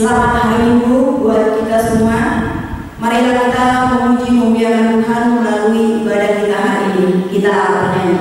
Selamat hari Minggu buat kita semua. Marilah kita memuji memuliakan Tuhan melalui ibadah kita hari ini. Kita bernyanyi.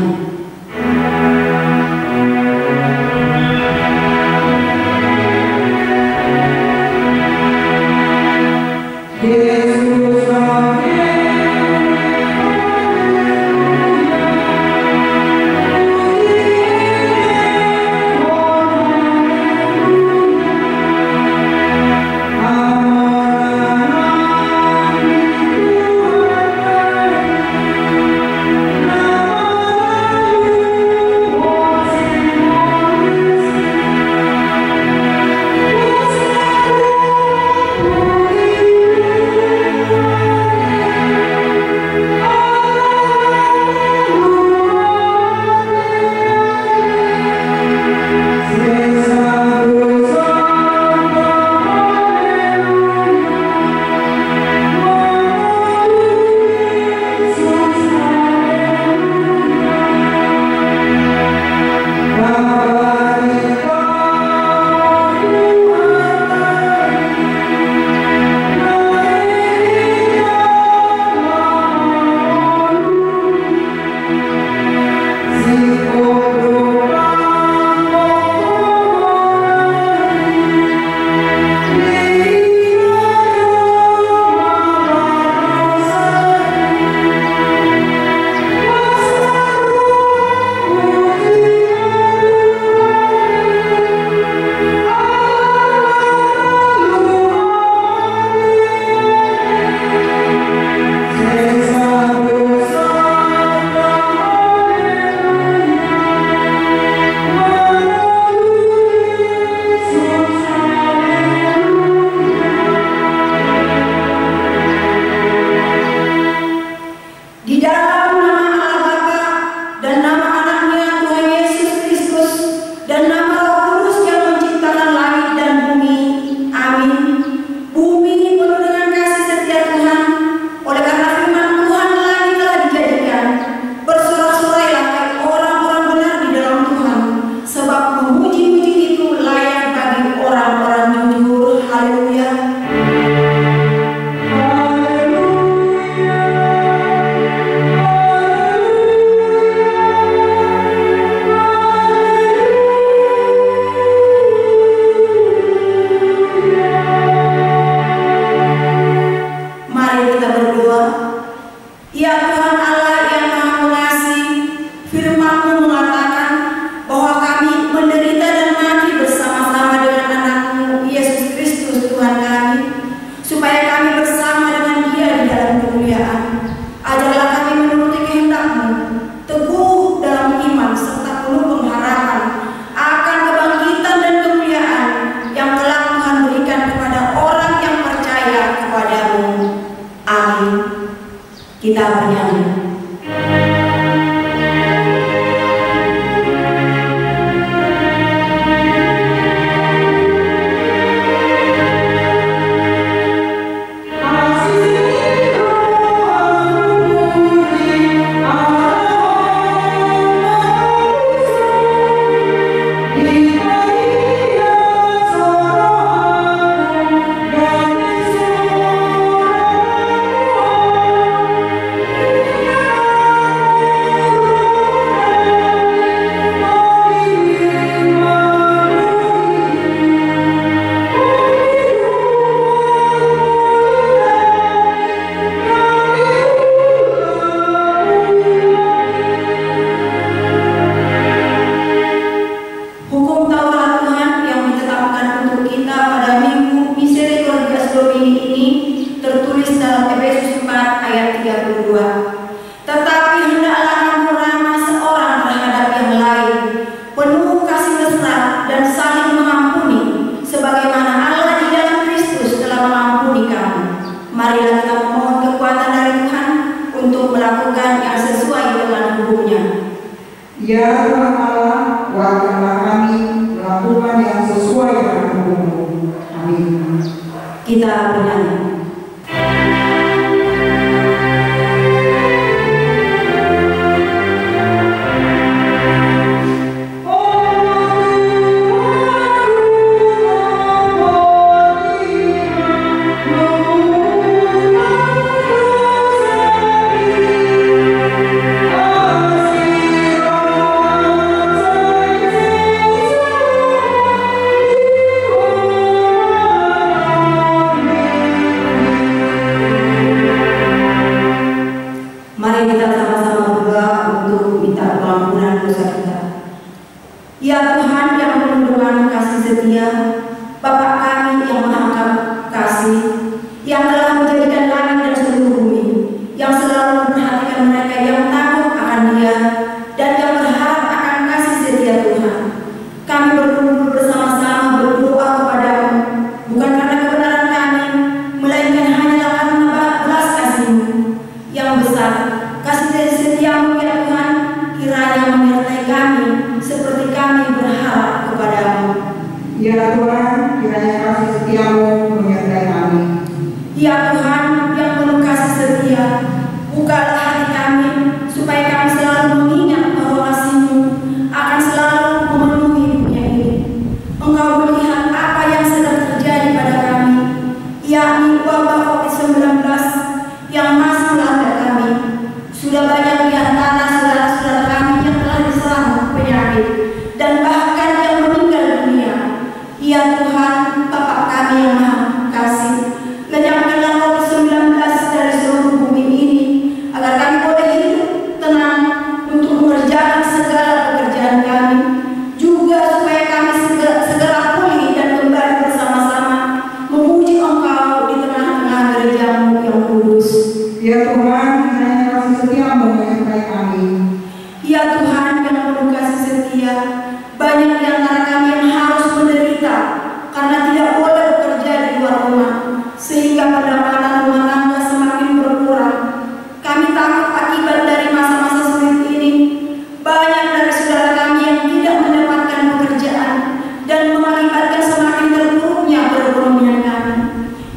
Kita bernyanyi. Ya Tuhan Allah, kuatkanlah kami melakukan yang sesuai dengan hukum-Mu. Amin. Kita bernyanyi. Oh kita sama-sama berdoa untuk minta pengampunan dosa kita. Ya Tuhan yang penuh dengan kasih setia, Bapa kami yang maha kasih, yang telah menjadikan langit dan seluruh bumi, yang selalu memperhatikan mereka yang takut akan Dia dan yang berharap akan kasih setia Tuhan. Kami berkumpul bersama-sama berdoa kepadamu, bukan karena kebenaran kami, melainkan hanya karena belas kasih-Mu yang besar. Kasih setiamu ya Tuhan, kiranya menyertai kami seperti kami berharap kepadamu. Ya Tuhan, kiranya kasih setiamu menyertai kami. Ya Tuhan yang penuh kasih setia, bukalah hati kami supaya kami selalu mengingat bahwa kasih-Mu akan selalu memenuhi dunia ini. Engkau melihat apa yang sedang terjadi pada kami, yakni wabah COVID-19 yang masih melanda kami. Sudah banyak di antara saudara-saudara kami yang telah diserang penyakit dan bahkan yang meninggal dunia. Ya Tuhan, Bapa kami yang maha kasih, lenyapkanlah COVID-19 dari seluruh bumi ini, agar kami boleh hidup tenang untuk mengerjakan segala pekerjaan kami, juga supaya kami segera pulih dan kembali bersama-sama memuji Engkau di tengah-tengah gereja-Mu yang kudus. Ya Tuhan, kiranya kasih setiamu menyertai kami. Ya Tuhan yang penuh kasih setia, banyak di antara kami yang harus menderita karena tidak boleh bekerja di luar rumah, sehingga pendapatan rumah tangga semakin berkurang. Kami takut akibat dari masa-masa sulit ini, banyak dari saudara kami yang tidak mendapatkan pekerjaan dan mengakibatkan semakin terpuruknya perekonomian kami.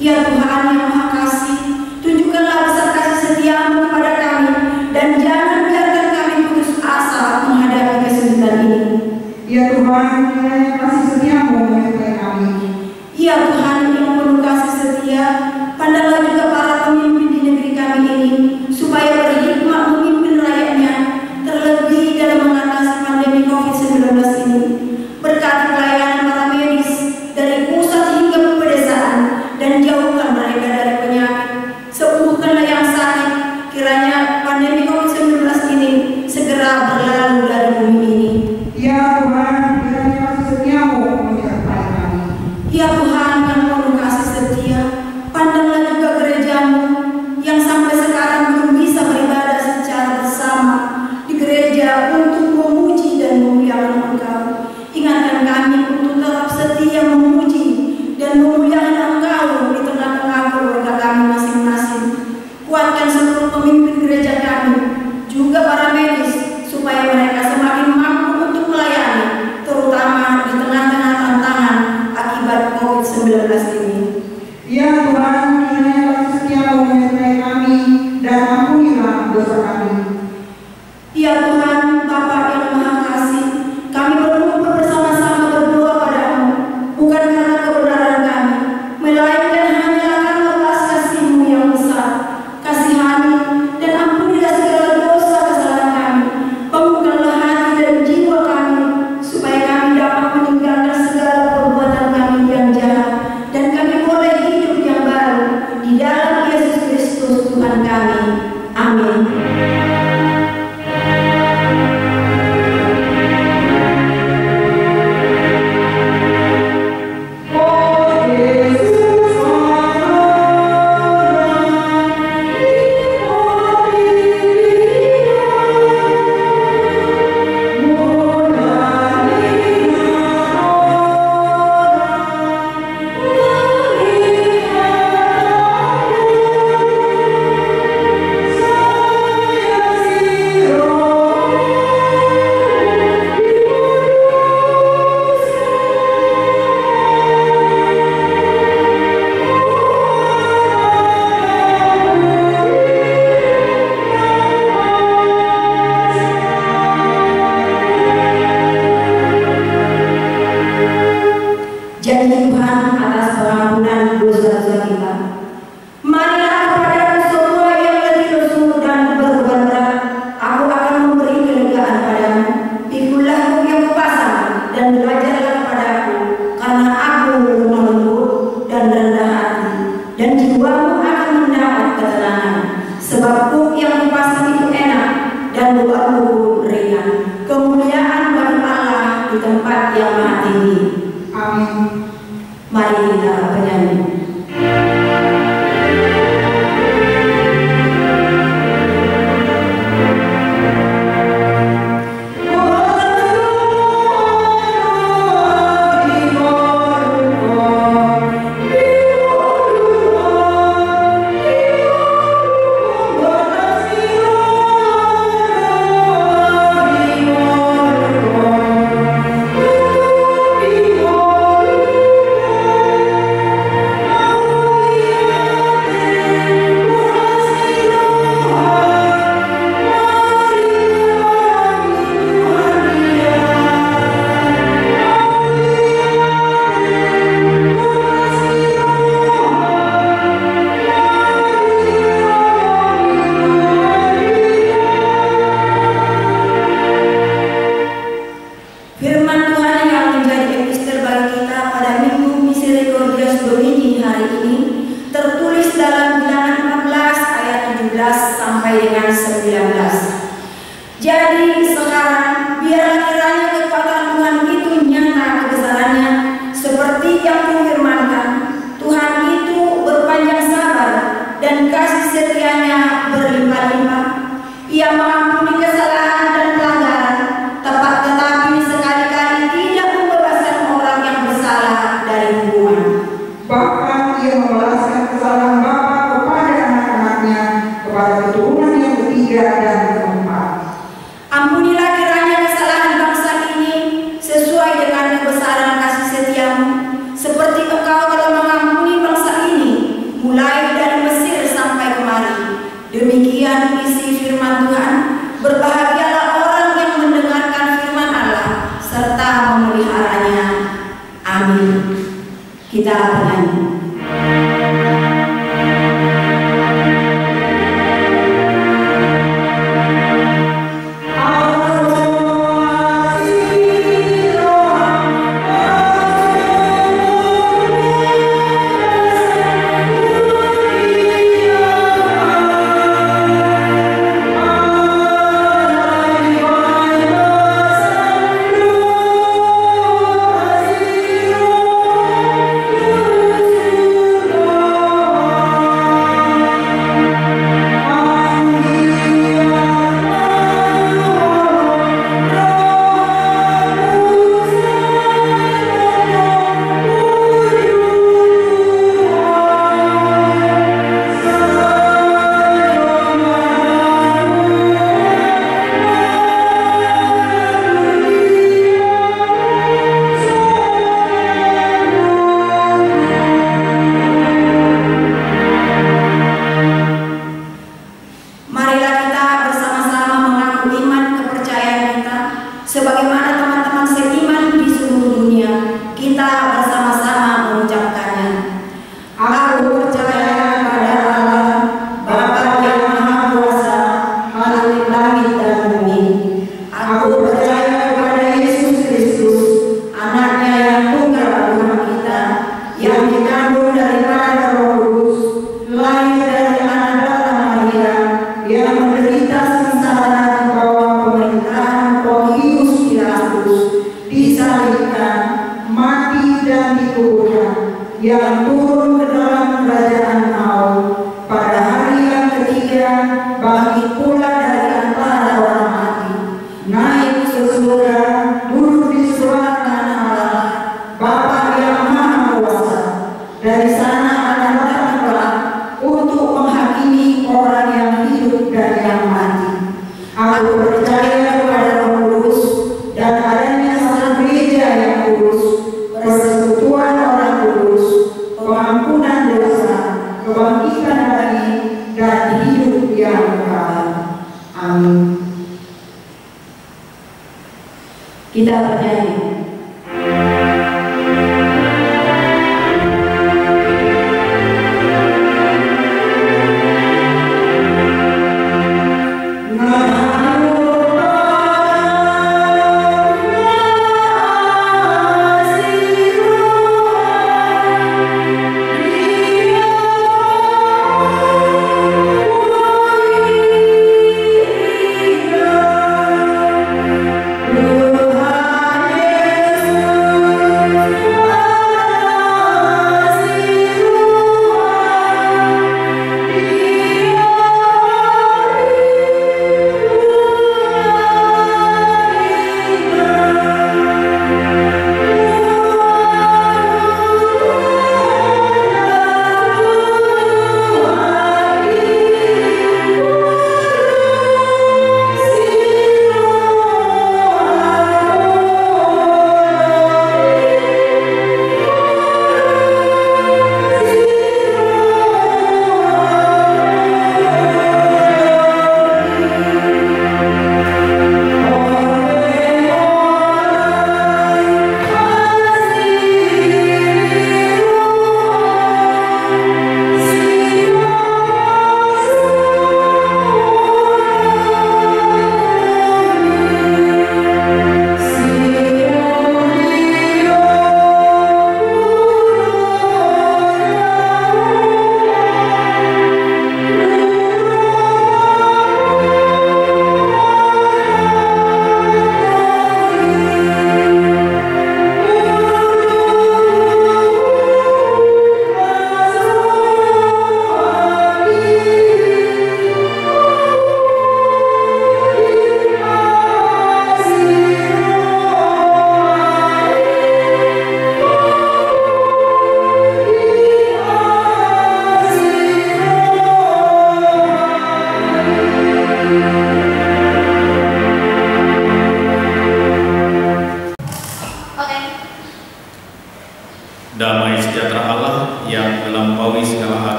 Ya Tuhan yang maha kasih, tunjukkanlah besar kasih setiamu kepada kami dan jangan biarkan kami putus asa menghadapi kesulitan ini. Ya Tuhan, kiranya kasih setiamu menyertai kami. Ya Tuhan yang penuh kasih setia, pandanglah juga para pemimpin di negeri kami ini, supaya berhikmat memimpin rakyatnya, terlebih dalam mengatasi pandemi COVID-19 ini. Berkati pelayanan para medis dari pusat hingga pedesaan, dan jauhkan mereka dari penyakit. Sembuhkanlah yang sakit, kiranya pandemi COVID-19 ini segera berlalu dari bumi ini. Ya Tuhan, kiranya kasih setiamu menyertai kami. Ya Tuhan yang penuh kasih setia, pandanglah juga gereja-Mu yang sampai sekarang belum bisa beribadah secara bersama di gereja untuk memuji dan memuliakan Engkau. Ingatkan kami untuk tetap setia memuji dan memuliakan Engkau di tengah-tengah keluarga kami masing-masing. Kuatkan seluruh pemimpin gereja kami, juga para medis, supaya mereka semakin mampu untuk melayani, terutama di tengah-tengah tantangan akibat COVID-19 ini. Ya Tuhan, kiranya kasih setiamu menyertai kami dan ampunilah dosa kami. Ya Tuhan, Bapa yang maha kasih, kami berkumpul bersama-sama berdoa padamu, bukan karena kebenaran kami, melainkan hanya karena belas kasih-Mu yang besar. Kasihani dan ampunilah segala dosa kesalahan kami. Bangunkanlah hati dan jiwa kami, supaya kami dapat meninggalkan segala perbuatan kami yang jahat, dan kami boleh hidup yang baru di dalam Yesus Kristus Tuhan kami. Amin. Jadi sekarang biarlah kiranya kekuatan Tuhan itu nyata kebesarannya seperti yang difirmankan. Tuhan itu berpanjang sabar dan kasih setianya berlimpah-limpah. Ia mengampuni kesalahan dan pelanggaran, tetapi sekali-kali tidak membebaskan orang yang bersalah dari hukuman. Bahkan ia membalaskan kesalahan bapa kepada anak-anaknya, kepada keturunan yang ketiga dan keempat. Ampunilah kiranya kesalahan bangsa ini sesuai dengan kebesaran kasih setiamu, seperti Engkau telah mengampuni bangsa ini mulai dari Mesir sampai kemari. Demikian isi firman Tuhan. Berbahagialah orang yang mendengarkan firman Allah serta memeliharanya. Amin. Kita bernyanyi. yang turun ke dalam kerajaan maut, pada hari yang ketiga bangkit pula dari antara orang mati, naik ke surga, duduk di sebelah kanan Allah, Bapa yang Maha Kuasa. Dari sana akan datang kelak untuk menghakimi orang yang hidup dan yang mati. Aku percaya kepada Roh Kudus dan adanya satu gereja yang kudus, persekutuan orang kudus, pengampunan dosa, kebangkitan bagi dan hidup yang kekal. Amin. Kita bernyanyi.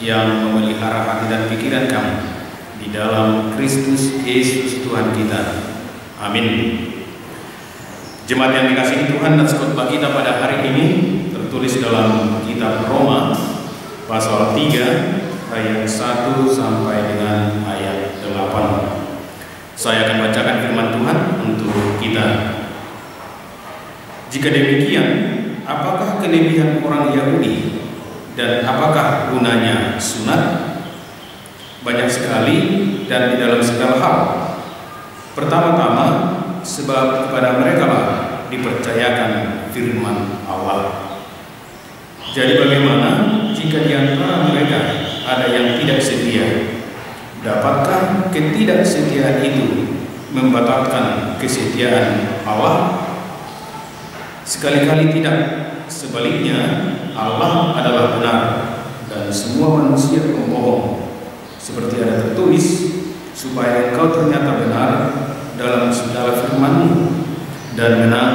yang memelihara hati dan pikiran kami di dalam Kristus Yesus Tuhan kita. Amin. Jemaat yang dikasihi Tuhan, dan khotbah kita pada hari ini tertulis dalam kitab Roma pasal 3 ayat 1 sampai dengan ayat 8. Saya akan bacakan firman Tuhan untuk kita. Jika demikian, apakah kelebihan orang Yahudi dan apakah gunanya sunat? Banyak sekali dan di dalam segala hal. Pertama-tama, sebab kepada mereka lah dipercayakan firman Allah. Jadi bagaimana jika di antara mereka ada yang tidak setia? Dapatkah ketidaksetiaan itu membatalkan kesetiaan Allah? Sekali-kali tidak. Sebaliknya, Allah adalah benar dan semua manusia pembohong. Seperti ada tertulis, supaya engkau ternyata benar dalam segala firman-Mu dan benar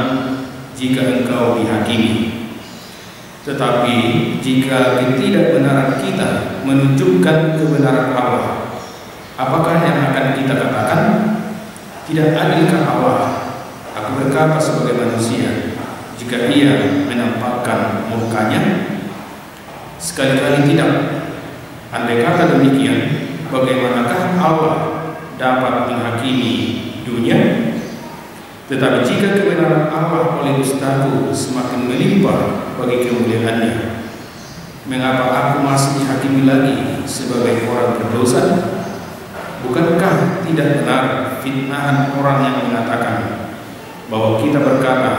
jika engkau dihakimi. Tetapi jika ketidakbenaran kita menunjukkan kebenaran Allah, apakah yang akan kita katakan? Tidak adilkah Allah? Aku berkata sebagai manusia, jika Ia menampakkan mukanya? Sekali-kali tidak. Andai kata demikian, bagaimanakah Allah dapat menghakimi dunia? Tetapi jika kebenaran Allah oleh dustaku semakin melimpah bagi kemuliaan-Nya, mengapa aku masih dihakimi lagi sebagai orang berdosa? Bukankah tidak benar fitnahan orang yang mengatakan bahwa kita berkata,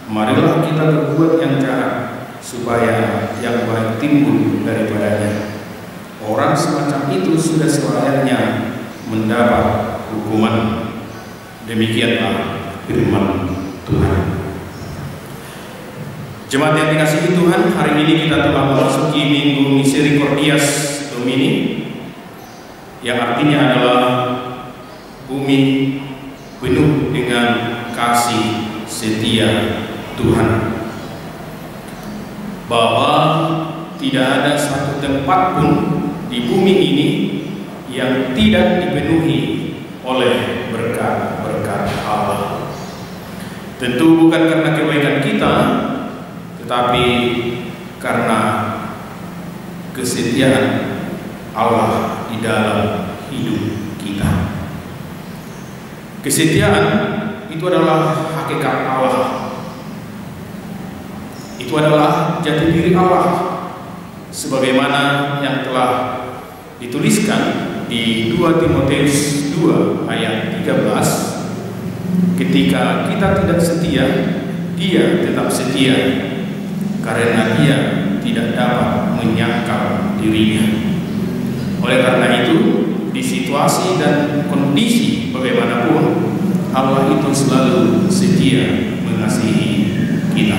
marilah kita berbuat yang jahat supaya yang baik timbul daripadanya? Orang semacam itu sudah selayaknya mendapat hukuman. Demikianlah firman Tuhan. Jemaat yang dikasihi Tuhan, hari ini kita telah memasuki Minggu Misericordias Domini, yang artinya adalah bumi penuh dengan kasih setia Tuhan. Bahwa tidak ada satu tempat pun di bumi ini yang tidak dipenuhi oleh berkat-berkat Allah. Tentu bukan karena kebaikan kita, tetapi karena kesetiaan Allah di dalam hidup kita. Kesetiaan itu adalah hakikat Allah. Itu adalah jati diri Allah, sebagaimana yang telah dituliskan di 2 Timotius 2 ayat 13. Ketika kita tidak setia, Dia tetap setia, karena Dia tidak dapat menyangkal dirinya. Oleh karena itu, di situasi dan kondisi bagaimanapun, Allah itu selalu setia mengasihi kita.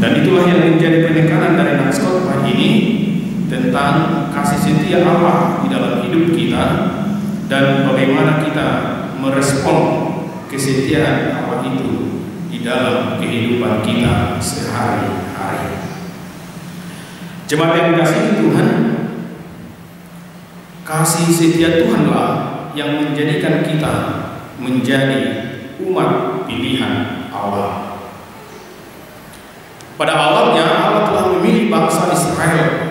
Dan itulah yang menjadi penekanan dari naskah ini tentang kasih setia Allah di dalam hidup kita dan bagaimana kita merespon kesetiaan Allah itu di dalam kehidupan kita sehari-hari. Jemaat yang dikasihi Tuhan, kasih setia Tuhanlah yang menjadikan kita menjadi umat pilihan Allah. Pada awalnya Allah telah memilih bangsa Israel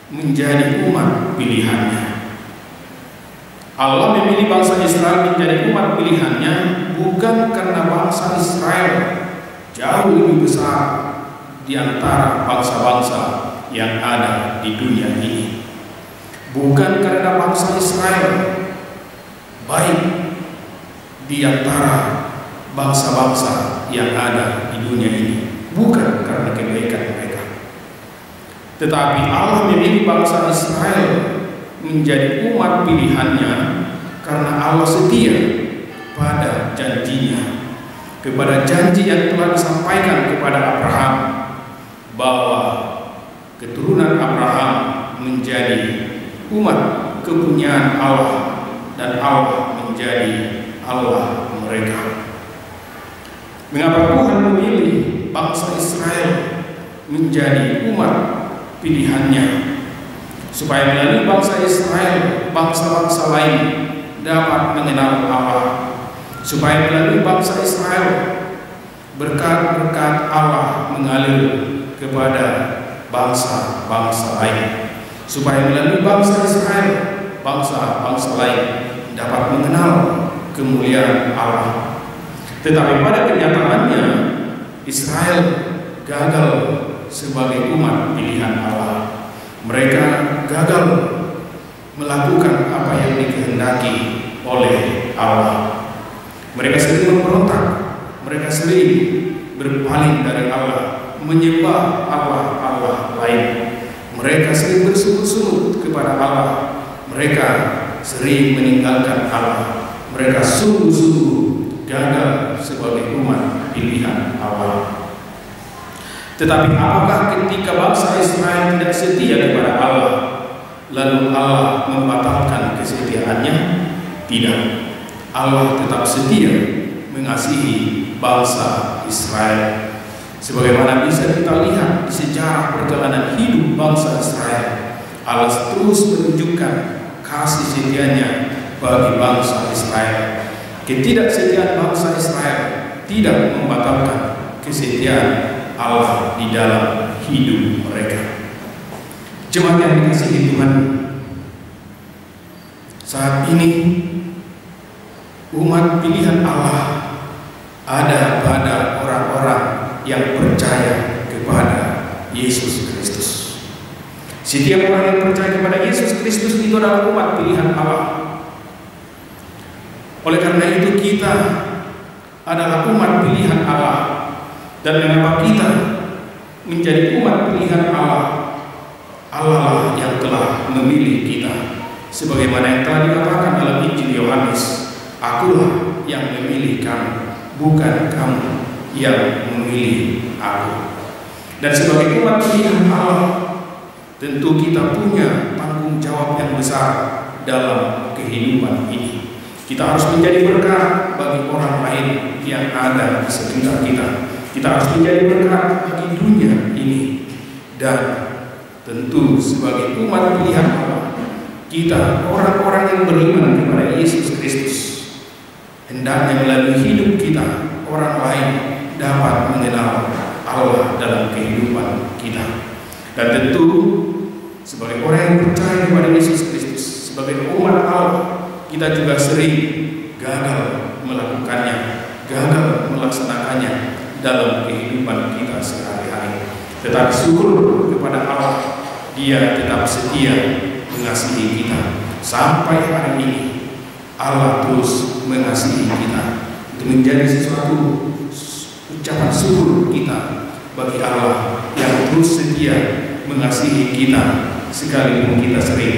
menjadi umat pilihannya. Allah memilih bangsa Israel menjadi umat pilihannya bukan karena bangsa Israel jauh lebih besar di antara bangsa-bangsa yang ada di dunia ini. Bukan karena bangsa Israel baik di antara bangsa-bangsa yang ada di dunia ini. Bukan karena kebaikan mereka, tetapi Allah memilih bangsa Israel menjadi umat pilihannya karena Allah setia pada janjinya, kepada janji yang telah disampaikan kepada Abraham bahwa keturunan Abraham menjadi umat kepunyaan Allah dan Allah menjadi Allah mereka. Mengapa Tuhan memilih bangsa Israel menjadi umat pilihannya? supaya melalui bangsa Israel, bangsa-bangsa lain dapat mengenal Allah, supaya melalui bangsa Israel berkat-berkat Allah mengalir kepada bangsa-bangsa lain, supaya melalui bangsa Israel, bangsa-bangsa lain dapat mengenal kemuliaan Allah. Tetapi pada kenyataannya Israel gagal sebagai umat pilihan Allah. Mereka gagal melakukan apa yang dikehendaki oleh Allah. Mereka sering memberontak, mereka sering berpaling dari Allah, menyembah Allah lain. Mereka sering bersungut-sungut kepada Allah. Mereka sering meninggalkan Allah. Mereka sungguh-sungguh gagal sebagai umat pilihan Allah. Tetapi apakah ketika bangsa Israel tidak setia kepada Allah, lalu Allah membatalkan kesetiaannya? Tidak. Allah tetap setia mengasihi bangsa Israel. Sebagaimana bisa kita lihat di sejarah perjalanan hidup bangsa Israel, Allah terus menunjukkan kasih setianya bagi bangsa Israel. Ketidaksetiaan bangsa Israel tidak membatalkan kesetiaan Allah di dalam hidup mereka. Jemaat yang dikasihi Tuhan, saat ini umat pilihan Allah ada pada orang-orang yang percaya kepada Yesus Kristus. Setiap orang yang percaya kepada Yesus Kristus itu adalah umat pilihan Allah. Oleh karena itu kita adalah umat pilihan Allah. Dan mengapa kita menjadi umat pilihan Allah? Allah lah yang telah memilih kita. Sebagaimana yang telah dikatakan dalam Injil Yohanes, akulah yang memilih kamu, bukan kamu yang memilih aku. Dan sebagai umat pilihan Allah, tentu kita punya tanggung jawab yang besar dalam kehidupan ini. Kita harus menjadi berkat bagi orang lain yang ada di sekitar kita. Kita harus menjadi berkat bagi dunia ini. Dan tentu sebagai umat pilihan Allah, kita orang-orang yang beriman kepada Yesus Kristus, hendaknya melalui hidup kita orang lain dapat mengenal Allah dalam kehidupan kita. Dan tentu sebagai orang yang percaya kepada Yesus Kristus, sebagai umat Allah, kita juga sering gagal melakukannya, gagal melaksanakannya dalam kehidupan kita sehari-hari. Tetapi syukur kepada Allah, Dia tetap setia mengasihi kita. Sampai hari ini Allah terus mengasihi kita. Itu menjadi sesuatu ucapan syukur kita bagi Allah yang terus setia mengasihi kita, sekalipun kita sering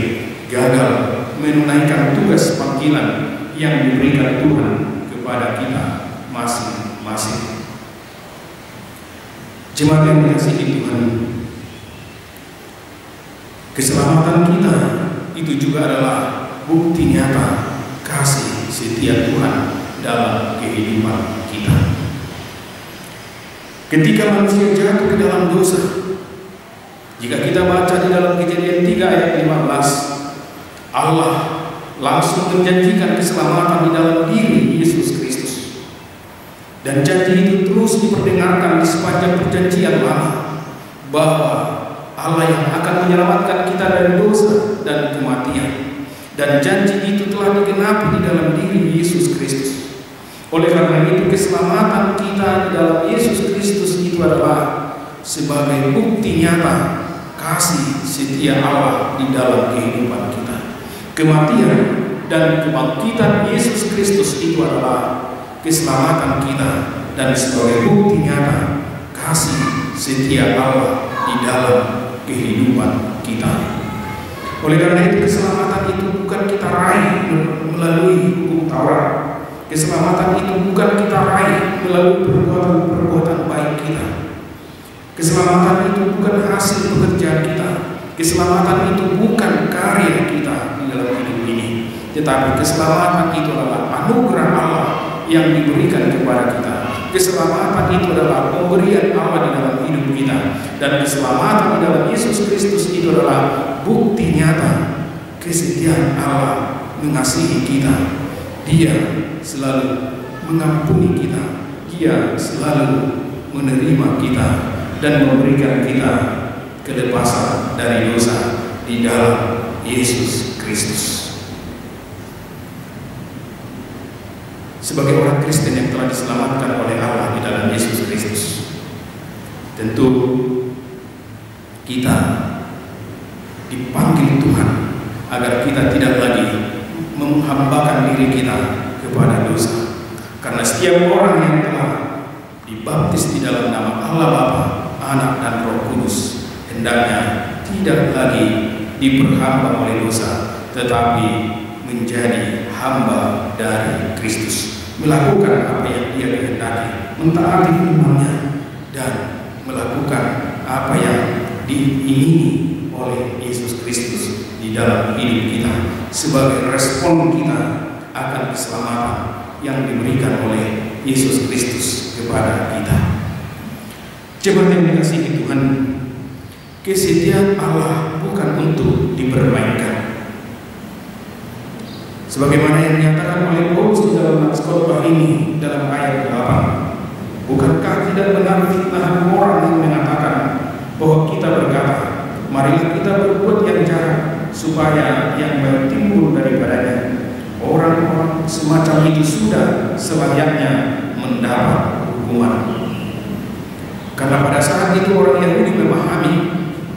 gagal menunaikan tugas panggilan yang diberikan Tuhan kepada kita masing-masing. Jemaat yang dikasihi Tuhan, keselamatan kita itu juga adalah bukti nyata kasih setia Tuhan dalam kehidupan kita. Ketika manusia jatuh ke dalam dosa, jika kita baca di dalam Kejadian 3 ayat 15, Allah langsung menjanjikan keselamatan di dalam diri Yesus Kristus. Dan janji itu terus diperdengarkan di sepanjang perjanjian lama, bahwa Allah yang akan menyelamatkan kita dari dosa dan kematian. Dan janji itu telah digenapi di dalam diri Yesus Kristus. Oleh karena itu keselamatan kita di dalam Yesus Kristus itu adalah sebagai bukti nyata kasih setia Allah di dalam kehidupan kita. Kematian dan kebangkitan Yesus Kristus itu adalah keselamatan kita dan sebagai bukti nyata kasih setia Allah di dalam kehidupan kita. Oleh karena itu keselamatan itu bukan kita raih melalui hukum Taurat. Keselamatan itu bukan kita raih melalui perbuatan-perbuatan baik kita. Keselamatan itu bukan hasil pekerjaan kita. Keselamatan itu bukan karya kita di dalam hidup ini. Tetapi keselamatan itu adalah anugerah Allah yang diberikan kepada kita Keselamatan itu adalah pemberian Allah di dalam hidup kita, dan keselamatan di dalam Yesus Kristus itu adalah bukti nyata kesetiaan Allah mengasihi kita. Dia selalu mengampuni kita, Dia selalu menerima kita dan memberikan kita kelepasan dari dosa di dalam Yesus Kristus. Sebagai orang Kristen yang telah diselamatkan oleh Allah di dalam Yesus Kristus, tentu kita dipanggil Tuhan agar kita tidak lagi menghambakan diri kita kepada dosa. Karena setiap orang yang telah dibaptis di dalam nama Allah Bapa, Anak dan Roh Kudus hendaknya tidak lagi diperhamba oleh dosa, tetapi menjadi hamba dari Kristus, melakukan apa yang Dia kehendaki, mentaati firman-Nya, dan melakukan apa yang diingini oleh Yesus Kristus di dalam hidup kita sebagai respon kita akan keselamatan yang diberikan oleh Yesus Kristus kepada kita. Jemaat yang dikasihi Tuhan, kesetiaan Allah bukan untuk dipermainkan. Sebagaimana yang dinyatakan oleh Paulus di dalam khotbah ini dalam ayat 8, bukankah tidak benar fitnahan orang yang mengatakan bahwa kita berkata, marilah kita berbuat yang jahat supaya yang baik timbul daripadanya. Orang-orang semacam itu sudah selayaknya mendapat hukuman. Karena pada saat itu orang Yahudi memahami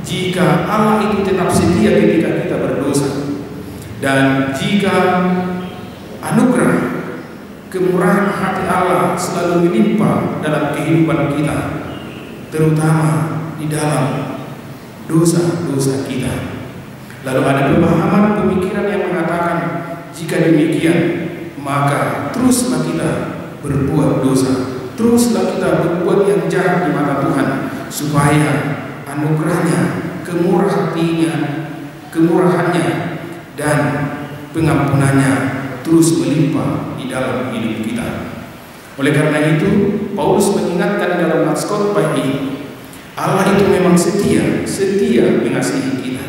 jika Allah itu tetap setia ketika kita berdosa, dan jika anugerah kemurahan hati Allah selalu melimpah dalam kehidupan kita, terutama di dalam dosa-dosa kita. Lalu ada pemahaman pemikiran yang mengatakan, jika demikian maka teruslah kita berbuat dosa, teruslah kita berbuat yang jahat di mata Tuhan, supaya anugerahnya, kemurahannya dan pengampunannya terus melimpah di dalam hidup kita. Oleh karena itu, Paulus mengingatkan dalam khotbah ini, Allah itu memang setia mengasihi kita.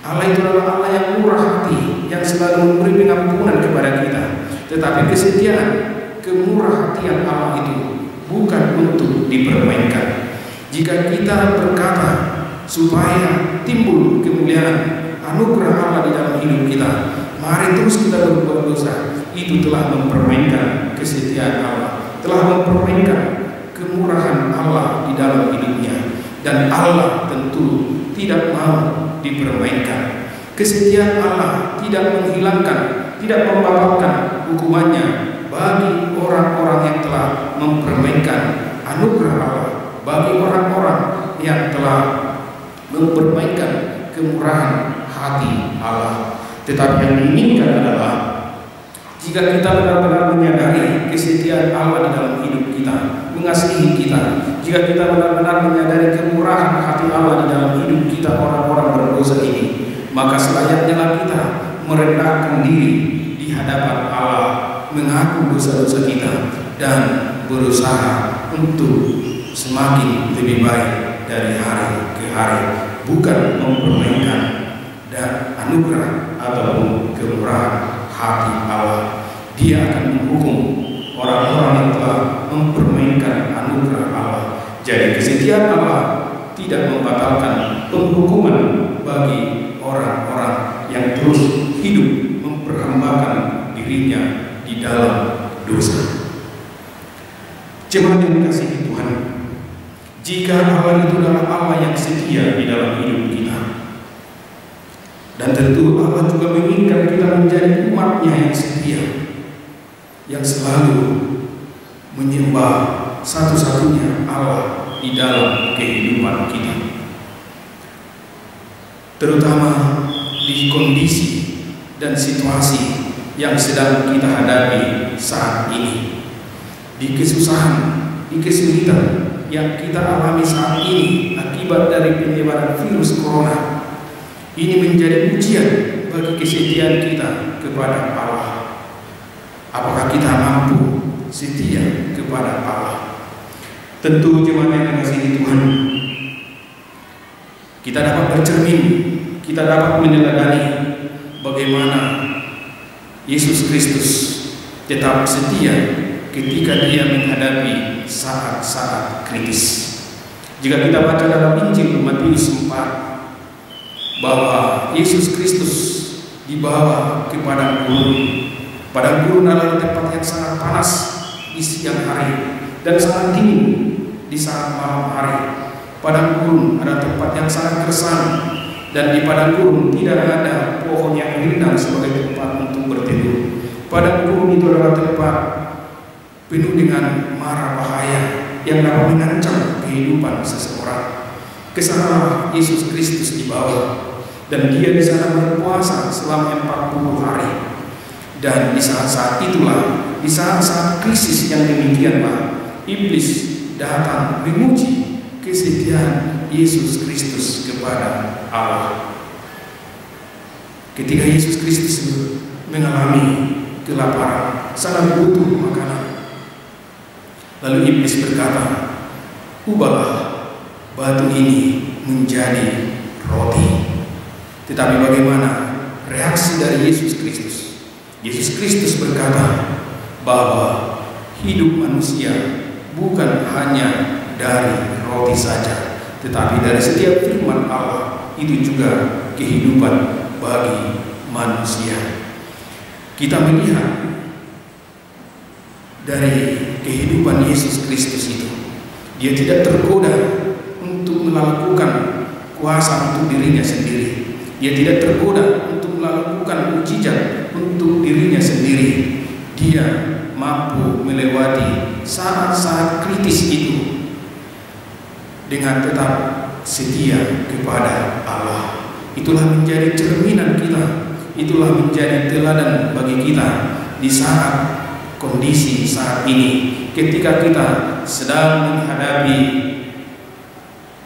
Allah itu adalah Allah yang murah hati, yang selalu memberi pengampunan kepada kita. Tetapi kesetiaan, kemurahhatian Allah itu bukan untuk dipermainkan. Jika kita berkata supaya timbul kemuliaan anugerah Allah di dalam hidup kita, mari terus kita berbuat dosa, itu telah mempermainkan kesetiaan Allah, telah mempermainkan kemurahan Allah di dalam hidupnya. Dan Allah tentu tidak mau dipermainkan. Kesetiaan Allah tidak menghilangkan, tidak membatalkan hukumannya bagi orang-orang yang telah mempermainkan anugerah Allah, bagi orang-orang yang telah mempermainkan kemurahan hati Allah. Tetapi yang diinginkan adalah jika kita benar-benar menyadari kesetiaan Allah di dalam hidup kita, mengasihi kita, jika kita benar-benar menyadari kemurahan hati Allah di dalam hidup kita, orang-orang berdosa ini, maka selayaknya kita merendahkan diri di hadapan Allah, mengaku dosa-dosa kita, dan berusaha untuk semakin lebih baik dari hari ke hari, bukan mempermainkan dan anugerah ataupun kemurahan hati Allah. Dia akan menghukum orang-orang yang telah mempermainkan anugerah Allah. Jadi kesetiaan Allah tidak membatalkan penghukuman bagi orang-orang yang terus hidup memperhambakan dirinya di dalam dosa. Jemaat yang dikasihi Tuhan, jika Allah itu adalah Allah yang setia di dalam hidup kita, dan tentu Allah juga menginginkan kita menjadi umat-Nya yang setia, yang selalu menyembah satu-satunya Allah di dalam kehidupan kita, terutama di kondisi dan situasi yang sedang kita hadapi saat ini, di kesusahan, di kesulitan yang kita alami saat ini akibat dari penyebaran virus corona. Ini menjadi ujian bagi kesetiaan kita kepada Allah. Apakah kita mampu setia kepada Allah? Tentu jemaat yang mengasihi Tuhan, kita dapat bercermin, kita dapat meneladani bagaimana Yesus Kristus tetap setia ketika Dia menghadapi saat-saat kritis. Jika kita baca dalam Injil Matius 4 bahwa Yesus Kristus dibawa ke padang gurun. Padang gurun adalah tempat yang sangat panas di siang hari dan sangat dingin di saat malam hari. Padang gurun adalah tempat yang sangat gersang, dan di padang gurun tidak ada pohon yang rindang sebagai tempat untuk berteduh. Padang gurun itu adalah tempat penuh dengan mara bahaya yang dapat mengancam kehidupan seseorang. Kesana Yesus Kristus dibawa, dan Dia di sana berpuasa selama 40 hari. Dan di saat-saat itulah, di saat-saat krisis yang demikianlah, iblis datang menguji kesetiaan Yesus Kristus kepada Allah. Ketika Yesus Kristus mengalami kelaparan, sangat butuh makanan, lalu iblis berkata, "Ubahlah batu ini menjadi roti." Tetapi bagaimana reaksi dari Yesus Kristus? Yesus Kristus berkata bahwa hidup manusia bukan hanya dari roti saja, tetapi dari setiap firman Allah, itu juga kehidupan bagi manusia. Kita melihat dari kehidupan Yesus Kristus itu, Dia tidak tergoda untuk melakukan kuasa untuk dirinya sendiri. Dia tidak tergoda untuk melakukan mukjizat untuk dirinya sendiri. Dia mampu melewati saat-saat kritis itu dengan tetap setia kepada Allah. Itulah menjadi cerminan kita, itulah menjadi teladan bagi kita di saat kondisi saat ini, ketika kita sedang menghadapi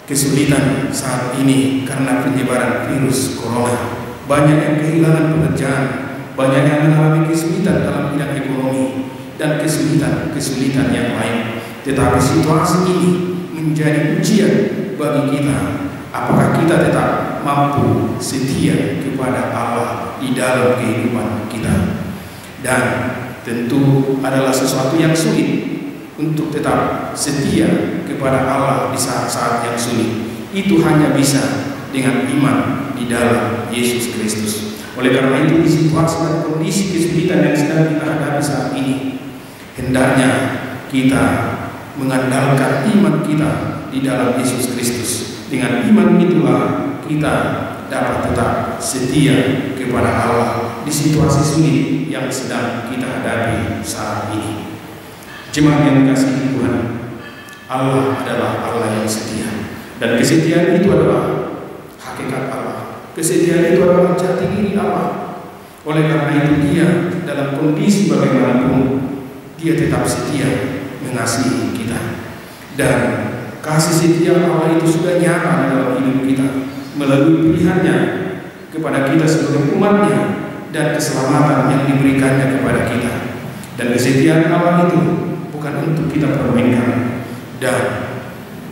kesulitan saat ini karena penyebaran virus corona. Banyak yang kehilangan pekerjaan, banyak yang mengalami kesulitan dalam bidang ekonomi dan kesulitan yang lain. Tetapi situasi ini menjadi ujian bagi kita. Apakah kita tetap mampu setia kepada Allah di dalam kehidupan kita? Dan tentu adalah sesuatu yang sulit untuk tetap setia kepada Allah di saat-saat yang sulit. Itu hanya bisa dengan iman di dalam Yesus Kristus. Oleh karena itu, di situasi dan kondisi kesulitan yang sedang kita hadapi saat ini, hendaknya kita mengandalkan iman kita di dalam Yesus Kristus. Dengan iman itulah kita dapat tetap setia kepada Allah di situasi sulit yang sedang kita hadapi saat ini. Jemaat yang dikasihi Tuhan, Allah adalah Allah yang setia, dan kesetiaan itu adalah hakikat Allah. Kesetiaan itu adalah jati diri Allah. Oleh karena itu, Dia dalam kondisi bagaimanapun, Dia tetap setia mengasihi kita. Dan kasih setia Allah itu sudah nyata dalam hidup kita melalui pilihannya kepada kita sebagai umatnya dan keselamatan yang diberikannya kepada kita. Dan kesetiaan Allah itu bukan untuk kita permainkan. Dan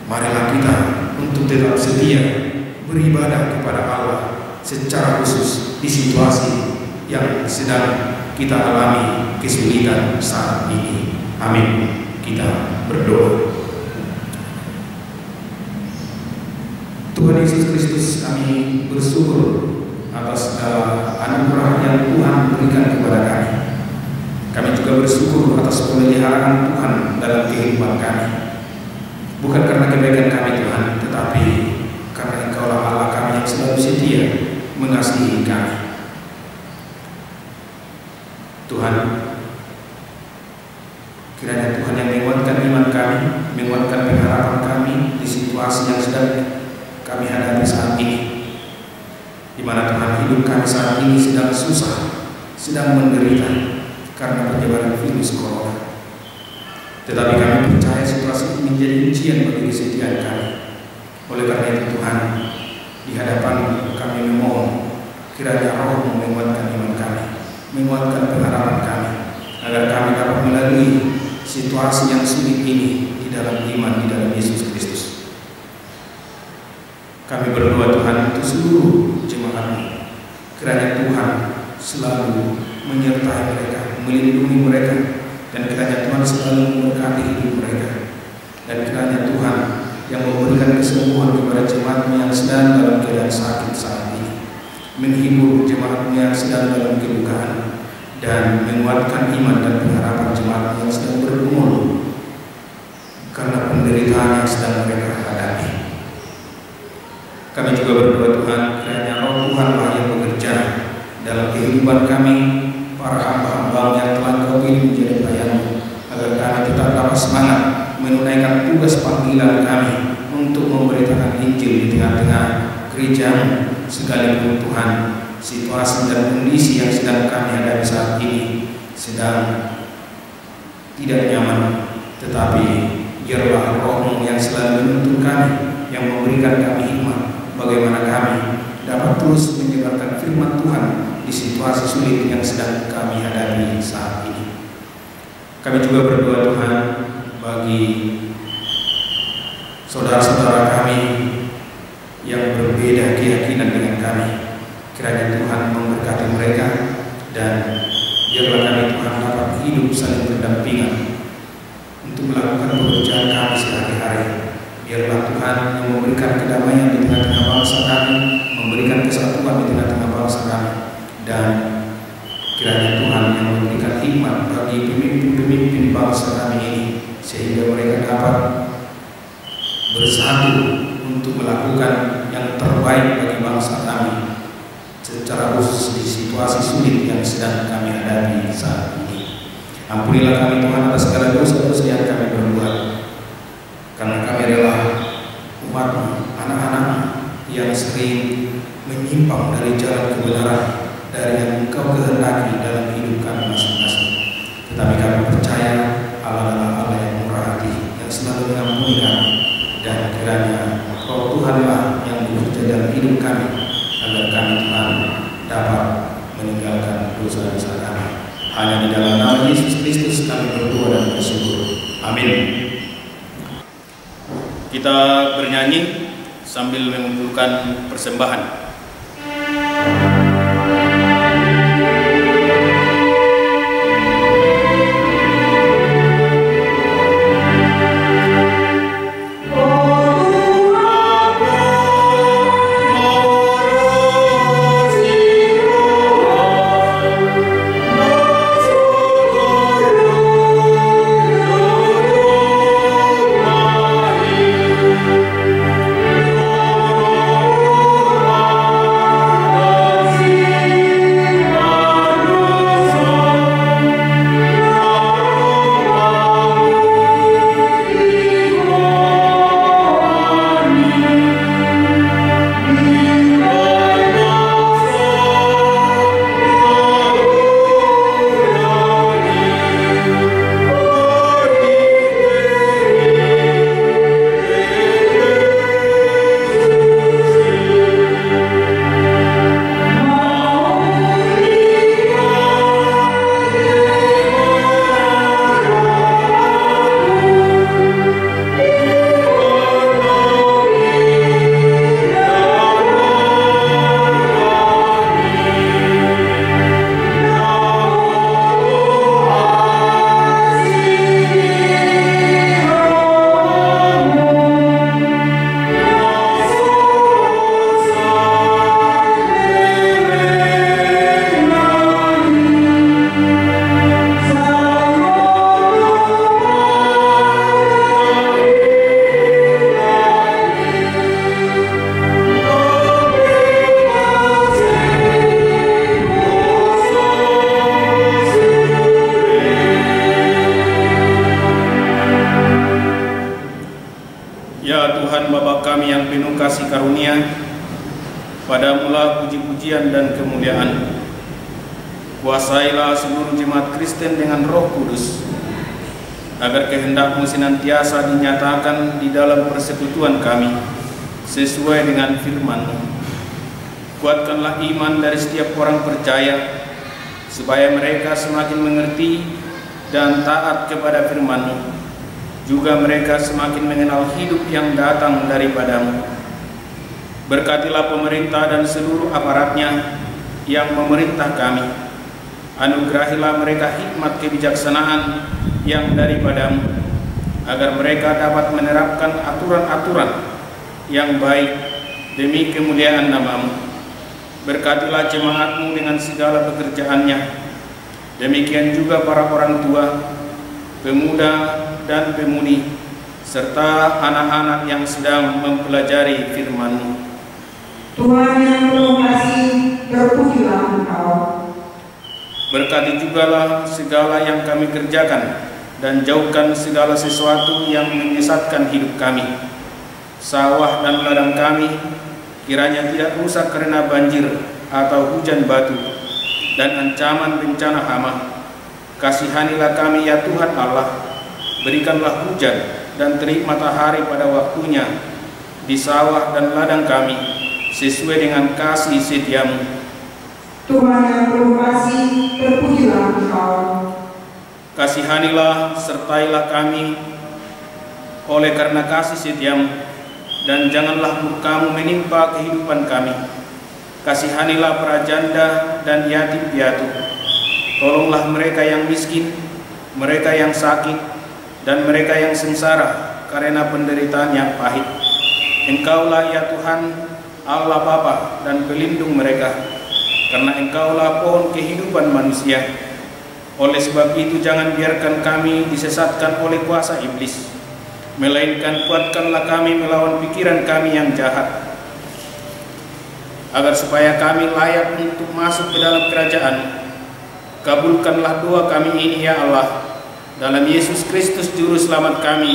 marilah kita untuk tetap setia beribadah kepada Allah secara khusus di situasi yang sedang kita alami kesulitan saat ini. Amin. Kita berdoa. Tuhan Yesus Kristus, kami bersyukur atas segala anugerah yang Tuhan berikan kepada kami. Kami juga bersyukur atas pemeliharaan Tuhan dalam kehidupan kami. Bukan karena kebaikan kami Tuhan, tetapi karena Engkaulah Allah kami yang selalu setia mengasihi kami. Tuhan, kiranya Tuhan yang menguatkan iman kami, menguatkan pengharapan kami di situasi yang sedang kami hadapi saat ini, di mana Tuhan hidup kami saat ini sedang susah, sedang menderita karena penyebaran virus corona. Tetapi kami percaya situasi ini menjadi ujian bagi kesetiaan kami. Oleh karena itu Tuhan, di hadapan kami memohon, kiranya Roh-Mu menguatkan iman kami, menguatkan pengharapan kami, agar kami dapat melalui situasi yang sulit ini di di dalam iman di dalam Yesus Kristus. Kami berdoa Tuhan untuk seluruh jemaat-Mu, kiranya Tuhan selalu menyertai mereka, melindungi mereka, dan kiranya Tuhan selalu memberkati hidup mereka, dan kiranya Tuhan yang memberikan kesembuhan kepada jemaat-Mu yang sedang dalam keadaan sakit saat ini, menghibur jemaat-Mu yang sedang dalam kedukaan, dan menguatkan iman dan pengharapan jemaat yang sedang bergumul karena penderitaan yang sedang mereka hadapi. Kami juga berdoa Tuhan, kiranya Roh Tuhanlah yang bekerja dalam kehidupan kami, para hamba-hamba yang telah Kau pilih menjadi pelayan-Mu, agar kami tetap dapat semangat menunaikan tugas panggilan kami untuk memberitakan Injil di tengah-tengah gereja-Mu, sekalipun Tuhan situasi dan kondisi yang sedang kami hadapi saat ini sedang tidak nyaman, tetapi biarlah Roh-Mu yang selalu menuntun kami, yang memberikan kami hikmat bagaimana kami dapat terus menyebarkan firman Tuhan di situasi sulit yang sedang kami hadapi saat ini. Kami juga berdoa Tuhan bagi saudara-saudara kami yang berbeda keyakinan dengan kami. Kiranya Tuhan memberkati mereka, dan biarlah kami Tuhan dapat hidup saling berdampingan untuk melakukan pekerjaan kami sehari-hari. Biarlah Tuhan yang memberikan kedamaian di tengah-tengah bangsa kami, memberikan kesatuan di tengah-tengah bangsa kami, dan kiranya Tuhan yang memberikan hikmat bagi pemimpin-pemimpin bangsa kami ini, sehingga mereka dapat bersatu untuk melakukan yang terbaik bagi bangsa kami, secara khusus di situasi sulit yang sedang kami hadapi saat ini. Ampunilah kami Tuhan atas segala dosa-dosa yang kami berbuat, karena kami adalah umat-Mu, anak-anak-Mu yang sering menyimpang dari jalan kebenaran, dari yang Engkau kehendaki dalam hidup kami masing-masing. Tetapi kami percaya Allah adalah Allah yang murah hati, yang selalu mengampuni kami, dan kiranya Roh Tuhanlah yang bekerja dalam hidup kami, agar kami Tuhan dapat meninggalkan dosa-dosa kami. Hanya di dalam nama Yesus Kristus kami berdoa dan bersyukur. Amin. Kita bernyanyi sambil mengumpulkan persembahan. kasih karunia, padamulah puji-pujian dan kemuliaan. Kuasailah seluruh jemaat Kristen dengan Roh Kudus, agar kehendak-Mu senantiasa dinyatakan di dalam persekutuan kami, sesuai dengan firman-Mu. Kuatkanlah iman dari setiap orang percaya, supaya mereka semakin mengerti dan taat kepada firman-Mu, juga mereka semakin mengenal hidup yang datang daripada-Mu. Berkatilah pemerintah dan seluruh aparatnya yang memerintah kami. Anugerahilah mereka hikmat kebijaksanaan yang daripada-Mu, agar mereka dapat menerapkan aturan-aturan yang baik demi kemuliaan nama-Mu. Berkatilah jemaat-Mu dengan segala pekerjaannya. Demikian juga para orang tua, pemuda dan pemudi, serta anak-anak yang sedang mempelajari firman-Mu. Tuhan yang penuh kasih, terpujilah Engkau. Berkati jugalah segala yang kami kerjakan, dan jauhkan segala sesuatu yang menyesatkan hidup kami. Sawah dan ladang kami kiranya tidak rusak karena banjir atau hujan batu dan ancaman bencana hama. Kasihanilah kami ya Tuhan Allah, berikanlah hujan dan terik matahari pada waktunya di sawah dan ladang kami, sesuai dengan kasih setia-Mu. Tuhan yang penuh kasih, terpujilah Engkau. Kasihanilah, sertailah kami oleh karena kasih setia-Mu, dan janganlah murka-Mu menimpa kehidupan kami. Kasihanilah para janda dan yatim piatu. Tolonglah mereka yang miskin, mereka yang sakit, dan mereka yang sengsara karena penderitaan yang pahit. Engkaulah ya Tuhan, Allah Bapa dan pelindung mereka, karena Engkaulah pohon kehidupan manusia. Oleh sebab itu jangan biarkan kami disesatkan oleh kuasa iblis, melainkan kuatkanlah kami melawan pikiran kami yang jahat, agar supaya kami layak untuk masuk ke dalam kerajaan. Kabulkanlah doa kami ini ya Allah, dalam Yesus Kristus Juru Selamat kami,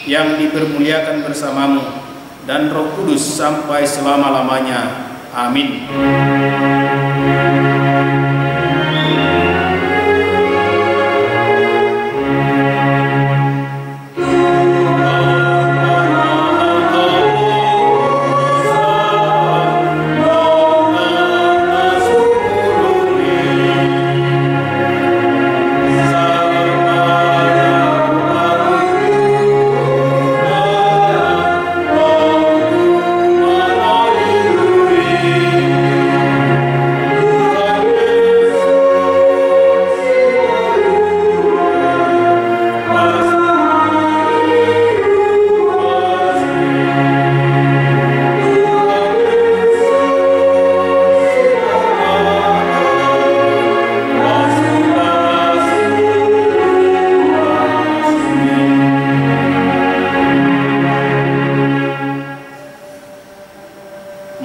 yang dipermuliakan bersama-Mu dan Roh Kudus sampai selama-lamanya. Amin.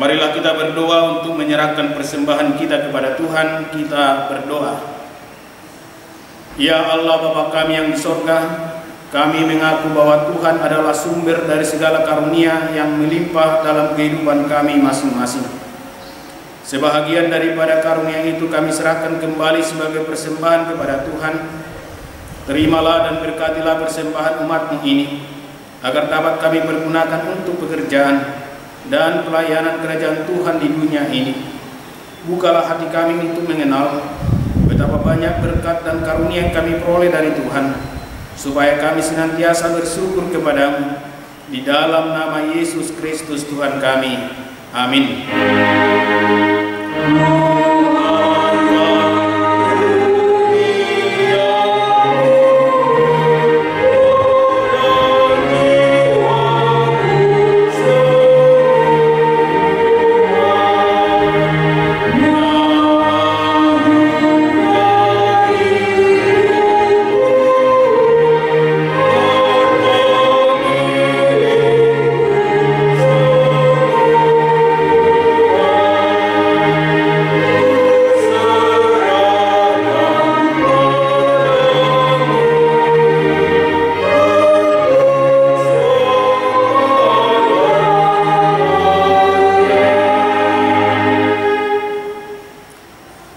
Marilah kita berdoa untuk menyerahkan persembahan kita kepada Tuhan. Kita berdoa. Ya Allah Bapa kami yang di sorga, kami mengaku bahwa Tuhan adalah sumber dari segala karunia yang melimpah dalam kehidupan kami masing-masing. Sebahagian daripada karunia itu kami serahkan kembali sebagai persembahan kepada Tuhan. Terimalah dan berkatilah persembahan umat-Mu ini, agar dapat kami pergunakan untuk pekerjaan dan pelayanan kerajaan Tuhan di dunia ini. Bukalah hati kami untuk mengenal betapa banyak berkat dan karunia yang kami peroleh dari Tuhan, supaya kami senantiasa bersyukur kepada-Mu. Di dalam nama Yesus Kristus Tuhan kami. Amin.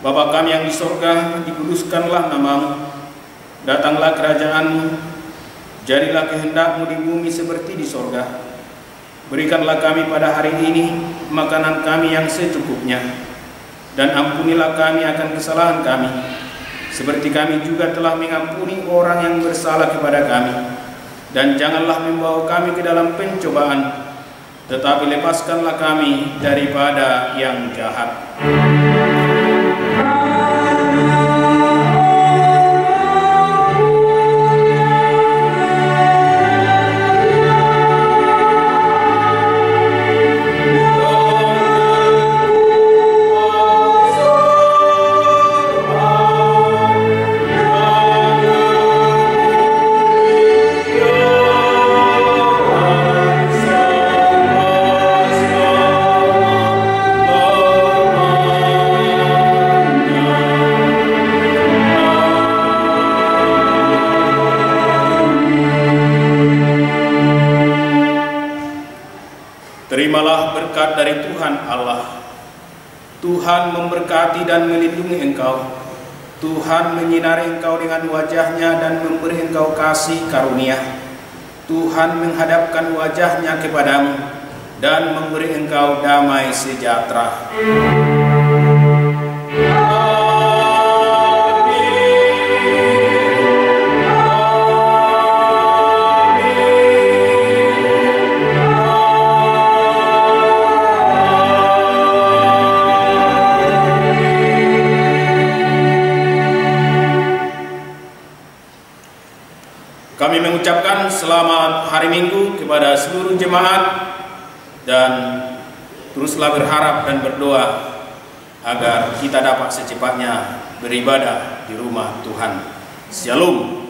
Bapa kami yang di sorga, dikuduskanlah nama-Mu. Datanglah kerajaan-Mu, jadilah kehendak-Mu di bumi seperti di sorga. Berikanlah kami pada hari ini makanan kami yang secukupnya, dan ampunilah kami akan kesalahan kami, seperti kami juga telah mengampuni orang yang bersalah kepada kami. dan janganlah membawa kami ke dalam pencobaan, tetapi lepaskanlah kami daripada yang jahat. Terimalah berkat dari Tuhan Allah. Tuhan memberkati dan melindungi engkau. Tuhan menyinari engkau dengan wajah-Nya dan memberi engkau kasih karunia. Tuhan menghadapkan wajah-Nya kepadamu dan memberi engkau damai sejahtera. Kami mengucapkan selamat hari Minggu kepada seluruh jemaat dan teruslah berharap dan berdoa agar kita dapat secepatnya beribadah di rumah Tuhan. Shalom.